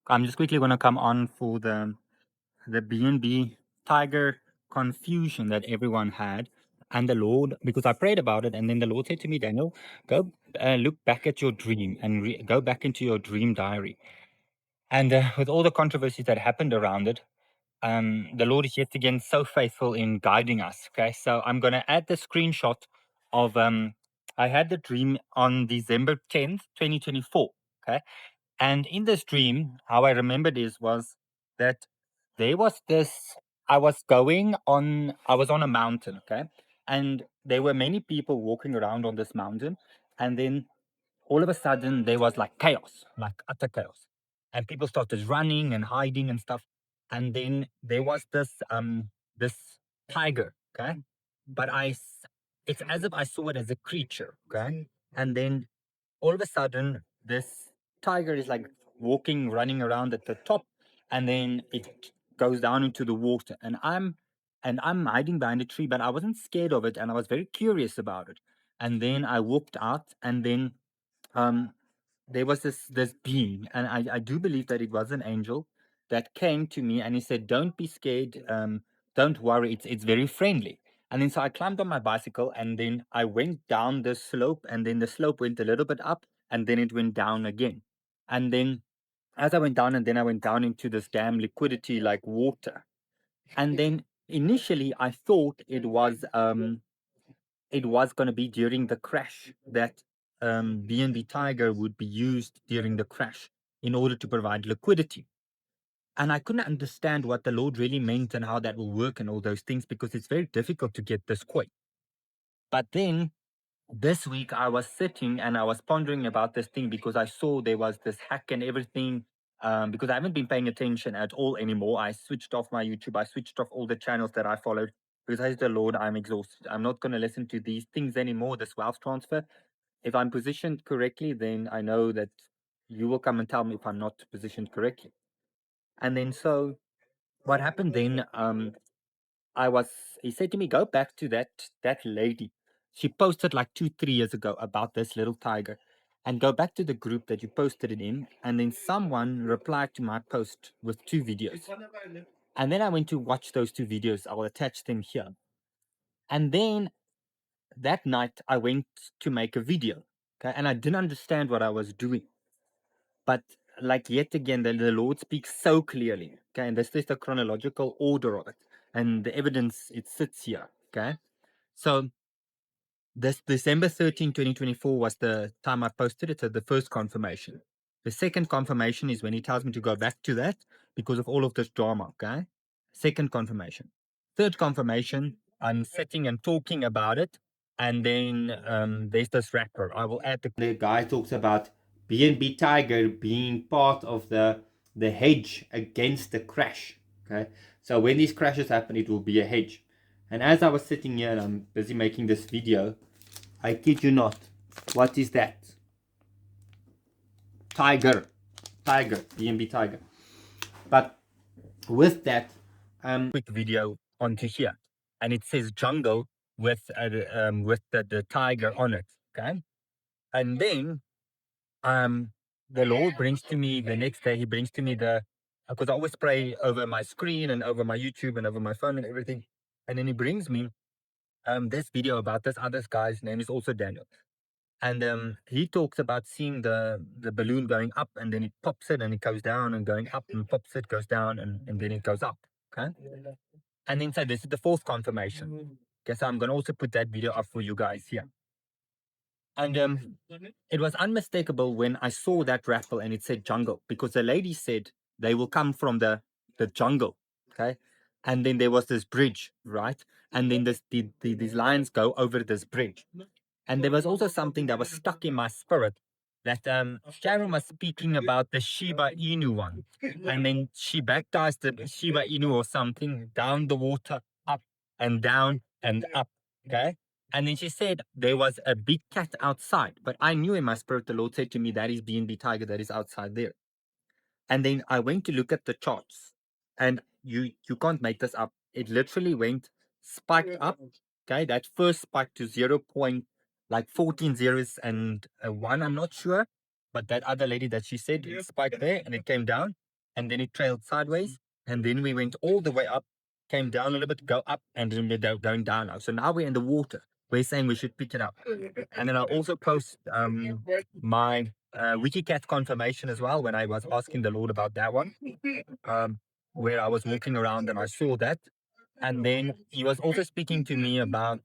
I'm just quickly going to come on for the BNB tiger confusion that everyone had. And the Lord, because I prayed about it, and then the Lord said to me, Daniel, go look back at your dream and go back into your dream diary. And with all the controversies that happened around it, the Lord is yet again so faithful in guiding us. Okay, so I'm going to add the screenshot of I had the dream on December 10th, 2024. Okay, and in this dream, how I remembered is was that there was this. I was on a mountain, okay, and there were many people walking around on this mountain, and then all of a sudden there was like chaos, like utter chaos, and people started running and hiding and stuff, and then there was this tiger, okay, but it's as if I saw it as a creature, okay, and then all of a sudden this tiger is like walking running around at the top, and then it goes down into the water, and I'm hiding behind a tree, but I wasn't scared of it, and I was very curious about it. And then I walked out, and then um there was this being, and I do believe that it was an angel that came to me, and he said, don't be scared, don't worry, it's very friendly. And then so I climbed on my bicycle, and then I went down the slope, and then the slope went a little bit up, and then it went down again. And then as I went down, and then I went down into this damn liquidity like water. And then initially I thought it was going to be during the crash that BNB Tiger would be used during the crash in order to provide liquidity. And I couldn't understand what the Lord really meant and how that will work and all those things, because it's very difficult to get this coin. But then this week I was sitting and I was pondering about this thing, because I saw there was this hack and everything. Because I haven't been paying attention at all anymore. I switched off my YouTube. I switched off all the channels that I followed, because I said, the Lord, I'm exhausted. I'm not going to listen to these things anymore, this wealth transfer. If I'm positioned correctly, then I know that you will come and tell me if I'm not positioned correctly. And then so what happened then, he said to me, go back to that lady. She posted like 2, 3 years ago about this little tiger, and go back to the group that you posted it in. And then someone replied to my post with 2 videos. And then I went to watch those 2 videos. I will attach them here. And then that night I went to make a video. Okay. And I didn't understand what I was doing. But like yet again, the Lord speaks so clearly. Okay. And this is the chronological order of it. And the evidence, it sits here. Okay. So this December 13, 2024 was the time I posted it. So the first confirmation. The second confirmation is when he tells me to go back to that because of all of this drama. Okay. Second confirmation. Third confirmation, I'm sitting and talking about it. And then there's this rapper. I will add the guy talks about BNB Tiger being part of the hedge against the crash. Okay. So when these crashes happen, it will be a hedge. And as I was sitting here and I'm busy making this video, I kid you not, what is that? Tiger, BNB Tiger. But with that, quick video onto here, and it says jungle with the tiger on it. Okay, and then the Lord brings to me the next day. He brings to me because I always pray over my screen and over my YouTube and over my phone and everything, and then he brings me this video about this other guy's name is also Daniel. And he talks about seeing the balloon going up, and then it pops it and it goes down, and going up and pops it, goes down, and then it goes up. Okay. And then so this is the fourth confirmation. Okay, so I'm gonna also put that video up for you guys here. And it was unmistakable when I saw that raffle and it said jungle, because the lady said they will come from the jungle. Okay. And then there was this bridge, right? And then these lions go over this bridge. And there was also something that was stuck in my spirit, that Sharon was speaking about the Shiba Inu one. And then she baptized the Shiba Inu or something down the water, up and down and up. Okay. And then she said there was a big cat outside. But I knew in my spirit, the Lord said to me, that is BNB Tiger that is outside there. And then I went to look at the charts, and you can't make this up. It literally went spiked up. Okay, that first spike to 0.14 zeros and a 1, I'm not sure. But that other lady that she said, it spiked there and it came down. and then it trailed sideways, and then we went all the way up, came down a little bit, go up, and then we're going down now. So now we're in the water. We're saying we should pick it up. And then I'll also post my WikiCat confirmation as well, when I was asking the Lord about that one, um, where I was walking around and I saw that. And then he was also speaking to me about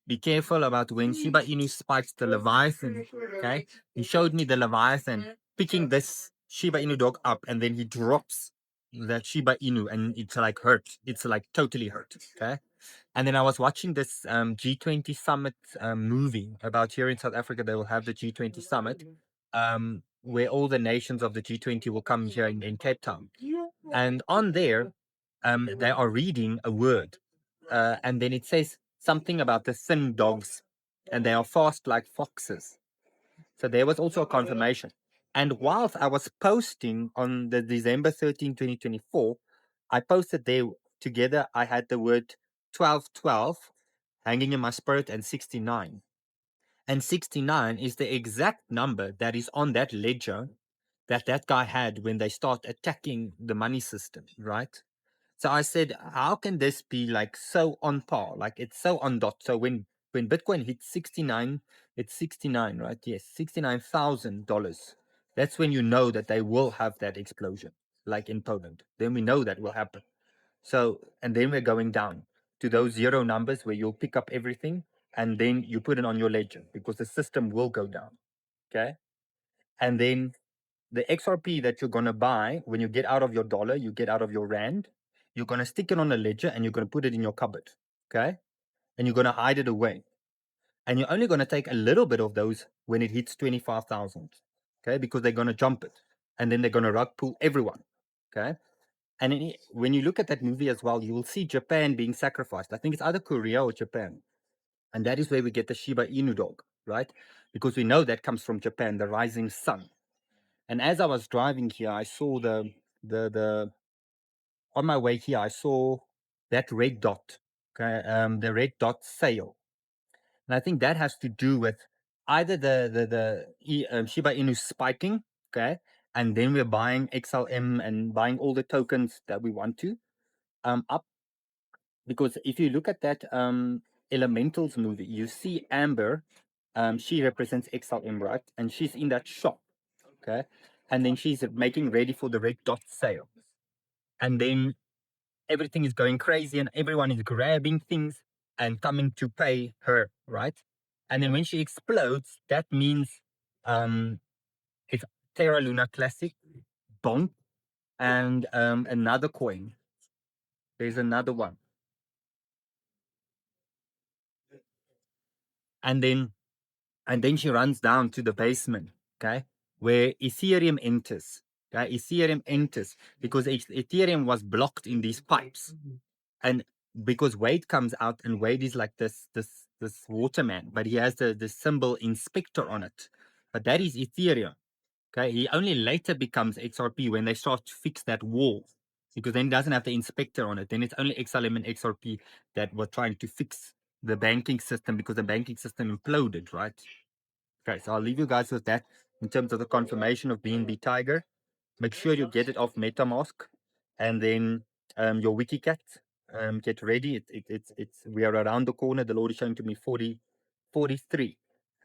be careful about when Shiba Inu spikes the Leviathan. Okay, he showed me the Leviathan picking this Shiba Inu dog up, and then he drops that Shiba Inu, and it's like hurt. It's like totally hurt. Okay. And then I was watching this G20 summit movie about here in South Africa. They will have the G20 summit, where all the nations of the G20 will come here in Cape Town. And on there, they are reading a word, and then it says something about the thin dogs, and they are fast like foxes. So there was also a confirmation. And whilst I was posting on the December 13, 2024, I posted there together, I had the word 1212 hanging in my spirit, and 69. And 69 is the exact number that is on that ledger that that guy had when they start attacking the money system, right? So I said, how can this be like so on par? Like it's so on dot. So when Bitcoin hit 69, it's 69, right? Yes, $69,000. That's when you know that they will have that explosion, like in Poland. Then we know that will happen. So, and then we're going down to those zero numbers where you'll pick up everything and then you put it on your ledger, because the system will go down. Okay. And then the XRP that you're going to buy, when you get out of your dollar, you get out of your rand, you're going to stick it on a ledger and you're going to put it in your cupboard. Okay. And you're going to hide it away. And you're only going to take a little bit of those when it hits 25,000. Okay. Because they're going to jump it, and then they're going to rug pull everyone. Okay. And when you look at that movie as well, you will see Japan being sacrificed. I think it's either Korea or Japan. And that is where we get the Shiba Inu dog, right? Because we know that comes from Japan, the rising sun. And as I was driving here, I saw the on my way here, I saw that red dot, okay, the red dot sail. And I think that has to do with either the Shiba Inu spiking, okay, and then we're buying XLM and buying all the tokens that we want to up. Because if you look at that Elementals movie, you see Amber, she represents XLM, right? And she's in that shop, okay? And then she's making ready for the red dot sale. And then everything is going crazy and everyone is grabbing things and coming to pay her, right? And then when she explodes, that means it's Terra Luna Classic, Bonk, and another coin. There's another one. And then she runs down to the basement, okay, where Ethereum enters. Okay, Ethereum enters because Ethereum was blocked in these pipes, and because Wade comes out, and Wade is like this waterman, but he has the symbol inspector on it, but that is Ethereum. Okay, he only later becomes XRP when they start to fix that wall, because then it doesn't have the inspector on it. Then it's only XLM and XRP that were trying to fix the banking system, because the banking system imploded, right? Okay, so I'll leave you guys with that in terms of the confirmation of BNB Tiger. Make sure you get it off MetaMask, and then your WikiCat. Get ready. It's we are around the corner. The Lord is showing to me 43.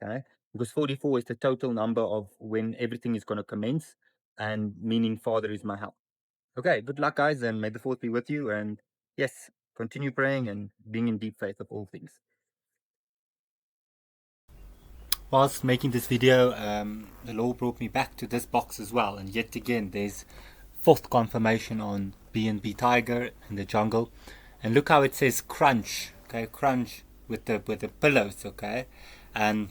Okay, because 44 is the total number of when everything is going to commence, and meaning Father is my help. Okay, good luck, guys, and may the Fourth be with you. And yes, continue praying and being in deep faith of all things. Whilst making this video, the Lord brought me back to this box as well, and yet again there's fourth confirmation on BNB Tiger in the jungle, and look how it says crunch, okay, crunch with the pillows, okay, and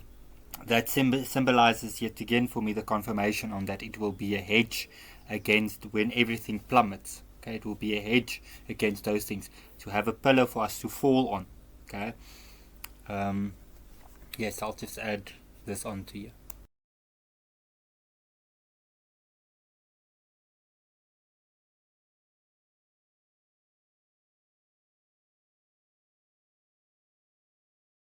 that symbolizes yet again for me the confirmation on that it will be a hedge against when everything plummets, okay, it will be a hedge against those things, to have a pillow for us to fall on, okay. Yes, I'll just add this on to you.